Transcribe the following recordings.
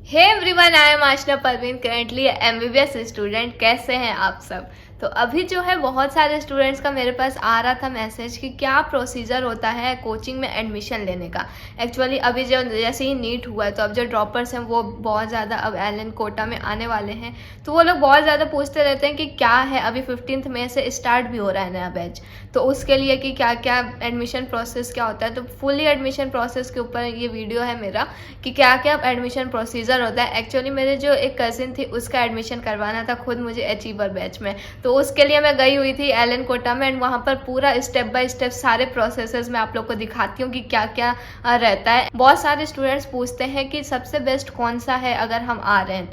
Hey everyone, I am Ashna Parveen, currently MBBS student. कैसे हैं आप सब? तो अभी जो है बहुत सारे स्टूडेंट्स का मेरे पास आ रहा था मैसेज कि क्या प्रोसीजर होता है कोचिंग में एडमिशन लेने का। एक्चुअली अभी जो जैसे ही नीट हुआ है तो अब जो ड्रॉपर्स हैं वो बहुत ज़्यादा अब एलन कोटा में आने वाले हैं, तो वो लोग बहुत ज़्यादा पूछते रहते हैं कि क्या है। अभी 15 मई से स्टार्ट भी हो रहा है नया बैच, तो उसके लिए कि क्या क्या एडमिशन प्रोसेस क्या होता है। तो फुली एडमिशन प्रोसेस के ऊपर ये वीडियो है मेरा कि क्या क्या एडमिशन प्रोसीजर होता है। एक्चुअली मेरे जो एक कज़िन थी उसका एडमिशन करवाना था खुद मुझे अचीवर बैच में, तो उसके लिए मैं गई हुई थी एलन कोटा में एंड वहाँ पर पूरा स्टेप बाय स्टेप सारे प्रोसेसेस मैं आप लोग को दिखाती हूँ कि क्या क्या रहता है। बहुत सारे स्टूडेंट्स पूछते हैं कि सबसे बेस्ट कौन सा है अगर हम आ रहे हैं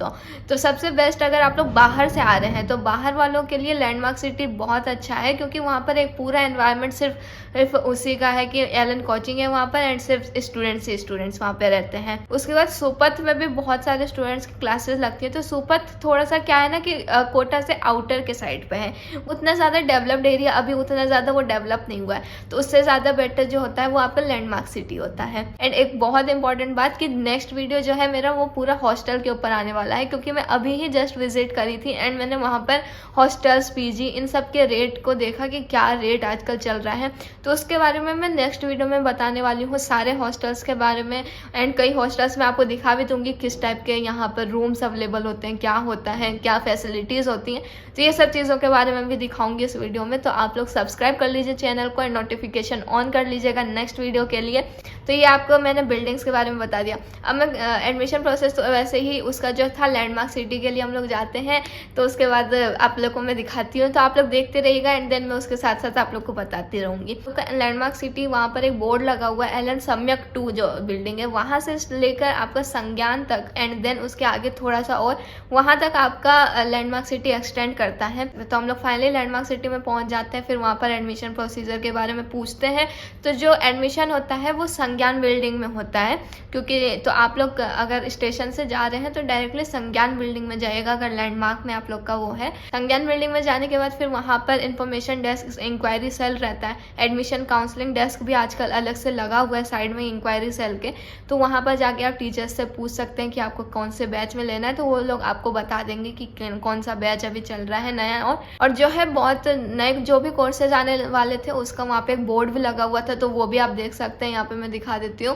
तो सबसे बेस्ट अगर आप लोग बाहर से आ रहे हैं तो बाहर वालों के लिए लैंडमार्क सिटी बहुत अच्छा है, क्योंकि वहाँ पर एक पूरा एनवायरनमेंट सिर्फ उसी का है कि एलन कोचिंग है वहाँ पर एंड सिर्फ स्टूडेंट्स वहाँ पे रहते हैं। उसके बाद सोपत में भी बहुत सारे स्टूडेंट्स की क्लासेस लगती है। तो सोपत थोड़ा सा क्या है ना कि कोटा से आउटर के साइड पे है, उतना ज़्यादा डेवलप्ड एरिया अभी उतना ज़्यादा वो डेवलप नहीं हुआ है, तो उससे ज़्यादा बेटर जो होता है वो आप लैंडमार्क सिटी होता है। एंड एक बहुत इंपॉर्टेंट बात कि नेक्स्ट वीडियो जो है मेरा वो पूरा हॉस्टल के ऊपर आने वाला है, क्योंकि मैं अभी ही जस्ट विजिट करी थी एंड मैंने वहाँ पर हॉस्टल्स पीजी इन सब के रेट को देखा कि क्या रेट आजकल चल रहा है। तो उसके बारे में मैं नेक्स्ट वीडियो में बताने वाली हूँ, सारे हॉस्टल्स के बारे में। एंड कई हॉस्टल्स में आपको दिखा भी दूंगी किस टाइप के यहाँ पर रूम्स अवेलेबल होते हैं, क्या होता है, क्या फैसिलिटीज़ होती हैं। तो ये सब चीज़ों के बारे में भी दिखाऊंगी इस वीडियो में। तो आप लोग सब्सक्राइब कर लीजिए चैनल को एंड नोटिफिकेशन ऑन कर लीजिएगा नेक्स्ट वीडियो के लिए। तो ये आपको मैंने बिल्डिंग्स के बारे में बता दिया। अब मैं एडमिशन प्रोसेस तो वैसे ही उसका जो था लैंडमार्क सिटी के लिए हम लोग जाते हैं, तो उसके बाद आप लोग को मैं दिखाती हूँ, तो आप लोग देखते रहिएगा एंड देन मैं उसके साथ साथ आप लोग को बताती रहूँगी। तो लैंडमार्क सिटी वहाँ पर एक बोर्ड लगा हुआ है एलन सम्यक 2 जो बिल्डिंग है, वहाँ से लेकर आपका संज्ञान तक एंड देन उसके आगे थोड़ा सा और वहाँ तक आपका लैंडमार्क सिटी एक्सटेंड करता है। तो हम लोग फाइनली लैंडमार्क सिटी में पहुँच जाते हैं, फिर वहाँ पर एडमिशन प्रोसीजर के बारे में पूछते हैं। तो जो एडमिशन होता है वो संज्ञान बिल्डिंग में होता है, क्योंकि तो आप लोग अगर स्टेशन से जा रहे हैं तो डायरेक्टली संज्ञान बिल्डिंग में जाइएगा अगर लैंडमार्क में आप लोग का वो है। संज्ञान बिल्डिंग में जाने के बाद फिर वहाँ पर इंफॉर्मेशन डेस्क, इंक्वायरी सेल रहता है। एडमिशन काउंसलिंग डेस्क भी आजकल अलग से लगा हुआ है साइड में इंक्वायरी सेल के, तो वहाँ पर जाके आप टीचर्स से पूछ सकते हैं कि आपको कौन से बैच में लेना है, तो वो लोग आपको बता देंगे कि कौन सा बैच अभी चल रहा है नया। और जो है बहुत नए जो भी कोर्सेज आने वाले थे उसका वहाँ पे एक बोर्ड भी लगा हुआ था, तो वो भी आप देख सकते हैं। यहाँ पे मैं दिखा देती हूँ।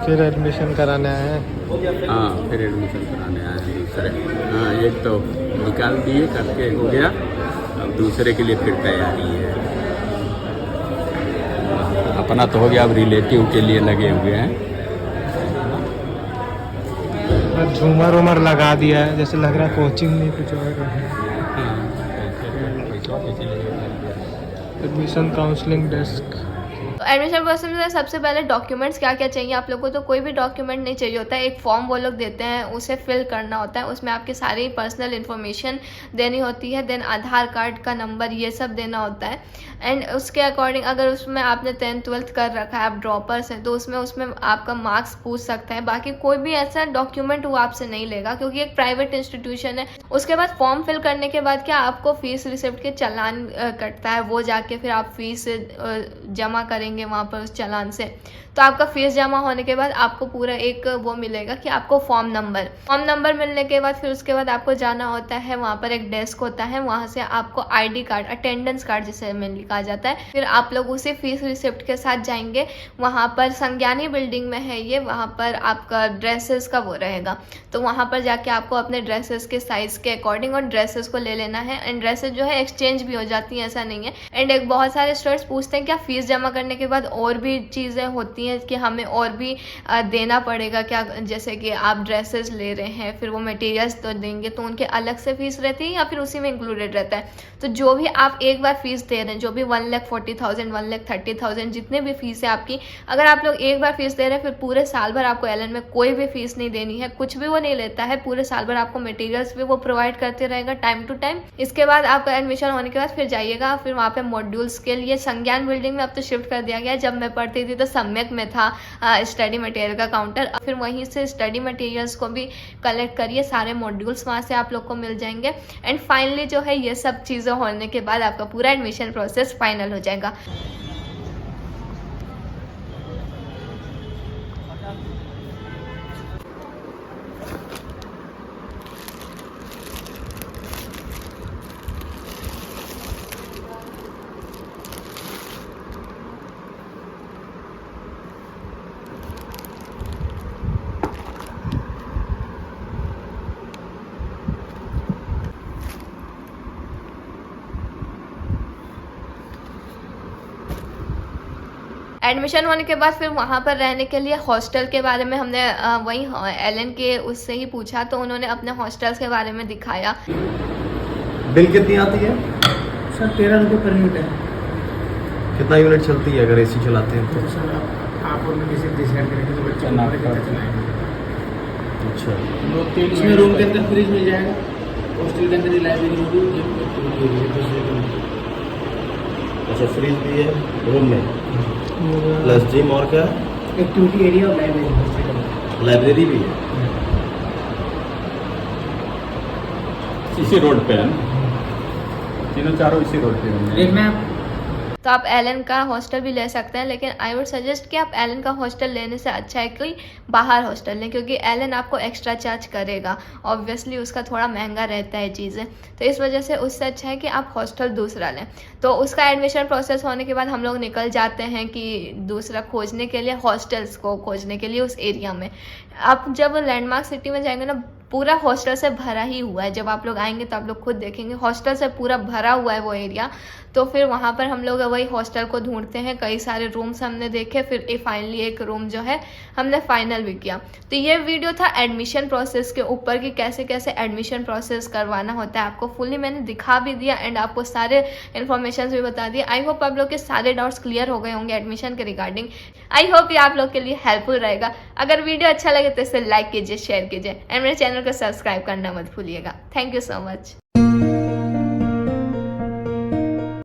फिर एडमिशन कराने आए हैं। हाँ, फिर एडमिशन कराने आए हैं दूसरे। हाँ, एक तो निकाल दिए करके हो गया, अब दूसरे के लिए फिर तैयारी है। अपना तो हो गया, अब रिलेटिव के लिए लगे हुए हैं। झूमर उमर लगा दिया है, जैसे लग रहा है कोचिंग नहीं कुछ और है। Admission counselling desk. तो एडमिशन प्रोसेस में सबसे पहले डॉक्यूमेंट्स क्या क्या चाहिए आप लोगों को, तो कोई भी डॉक्यूमेंट नहीं चाहिए होता है। एक फॉर्म वो लोग देते हैं, उसे फिल करना होता है, उसमें आपकी सारी पर्सनल इन्फॉर्मेशन देनी होती है। देन आधार कार्ड का नंबर ये सब देना होता है। एंड उसके अकॉर्डिंग अगर उसमें आपने 10th 12th कर रखा है, आप ड्रॉपर्स हैं, तो उसमें आपका मार्क्स पूछ सकता है। बाकी कोई भी ऐसा डॉक्यूमेंट वो आपसे नहीं लेगा, क्योंकि एक प्राइवेट इंस्टीट्यूशन है। उसके बाद फॉर्म फिल करने के बाद क्या आपको फीस रिसिप्ट के चालान कटता है, वो जाके फिर आप फीस जमा करेंगे वहाँ पर उस चालान से। तो आपका फीस जमा होने के बाद आपको पूरा एक वो मिलेगा कि आपको फॉर्म नंबर मिलने के बाद फिर उसके बाद आपको जाना होता है, वहाँ पर एक डेस्क होता है, वहाँ से आपको आईडी कार्ड, अटेंडेंस कार्ड जिसे में लिखा जाता है, फिर आप लोग उसी फीस रिसिप्ट के साथ जाएंगे। वहाँ पर संज्ञानी बिल्डिंग में है ये, वहाँ पर आपका ड्रेसेस का वो रहेगा, तो वहाँ पर जाके आपको अपने ड्रेसेस के साइज के अकॉर्डिंग और ड्रेसेस को ले लेना है। एंड ड्रेसेस जो है एक्सचेंज भी हो जाती हैं, ऐसा नहीं है। एंड एक बहुत सारे स्टूडेंट्स पूछते हैं क्या फीस जमा करने के बाद और भी चीज़ें होती हैं कि हमें और भी देना पड़ेगा क्या, जैसे कि आप ड्रेसेस ले रहे हैं फिर वो मटेरियल्स तो देंगे, तो उनके अलग से फीस रहती है या फिर उसी में इंक्लूडेड रहता है। तो जो भी आप एक बार फीस दे रहे हैं, जो भी 1,40,000 1,30,000 जितने भी फीस है आपकी, अगर आप लोग एक बार फीस दे रहे हैं फिर पूरे साल भर आपको एलन में कोई भी फीस नहीं देनी है, कुछ भी वो नहीं लेता है। पूरे साल भर आपको मटेरियल्स भी वो प्रोवाइड करते रहेगा टाइम टू टाइम। इसके बाद आपका एडमिशन होने के बाद फिर जाइएगा फिर वहाँ पे मॉड्यूल्स के लिए। संज्ञान बिल्डिंग में अब तो शिफ्ट कर दिया गया है, जब मैं पढ़ती थी तो सम्यक में था स्टडी मटेरियल का काउंटर, फिर वहीं से स्टडी मटेरियल्स को भी कलेक्ट करिए, सारे मॉड्यूल्स वहाँ से आप लोग को मिल जाएंगे। एंड फाइनली जो है ये सब चीज़ें होने के बाद आपका पूरा एडमिशन प्रोसेस फाइनल हो जाएगा। एडमिशन होने के बाद फिर वहाँ पर रहने के लिए हॉस्टल के बारे में हमने वही एलन के उससे ही पूछा, तो उन्होंने अपने हॉस्टल्स के बारे में दिखाया। बिल कितनी आती है सर 13 रुपये पर यूनिट है। कितना यूनिट चलती है अगर एसी चलाते हैं तो? सर आप और मैं किसी डिसाइड करेंगे तो बच्चे ना चलाएंगे। अच्छा, इसमें रूम के अंदर फ्रिज मिल जाएगा, हॉस्टल के अंदर लाइब्रेरी होगी, अच्छा फ्रिज भी है रूम में, प्लस जिम और क्या, एक्टिविटी एरिया और लाइब्रेरी। लाइब्रेरी भी है। इसी रोड पे है ना, तीनों चारों इसी रोड पे हैं। देखना है तो आप एलन का हॉस्टल भी ले सकते हैं, लेकिन आई वुड सजेस्ट कि आप एलन का हॉस्टल लेने से अच्छा है कोई बाहर हॉस्टल लें, क्योंकि एलन आपको एक्स्ट्रा चार्ज करेगा, ऑब्वियसली उसका थोड़ा महंगा रहता है चीज़ें, तो इस वजह से उससे अच्छा है कि आप हॉस्टल दूसरा लें। तो उसका एडमिशन प्रोसेस होने के बाद हम लोग निकल जाते हैं कि दूसरा खोजने के लिए, हॉस्टल्स को खोजने के लिए उस एरिया में। आप जब लैंडमार्क सिटी में जाएंगे ना, पूरा हॉस्टल से भरा ही हुआ है। जब आप लोग आएंगे तो आप लोग खुद देखेंगे हॉस्टल से पूरा भरा हुआ है वो एरिया। तो फिर वहाँ पर हम लोग वही हॉस्टल को ढूंढते हैं, कई सारे रूम्स हमने देखे, फिर फाइनली एक रूम जो है हमने फाइनल भी किया। तो ये वीडियो था एडमिशन प्रोसेस के ऊपर कि कैसे कैसे एडमिशन प्रोसेस करवाना होता है। आपको फुल्ली मैंने दिखा भी दिया एंड आपको सारे इन्फॉर्मेशन भी बता दिए। आई होप आप लोग के सारे डाउट्स क्लियर हो गए होंगे एडमिशन के रिगार्डिंग। आई होप ये आप लोग के लिए हेल्पफुल रहेगा। अगर वीडियो अच्छा लगे तो इसे लाइक कीजिए, शेयर कीजिए एंड मेरे चैनल को सब्सक्राइब करना मत भूलिएगा। Thank you so much.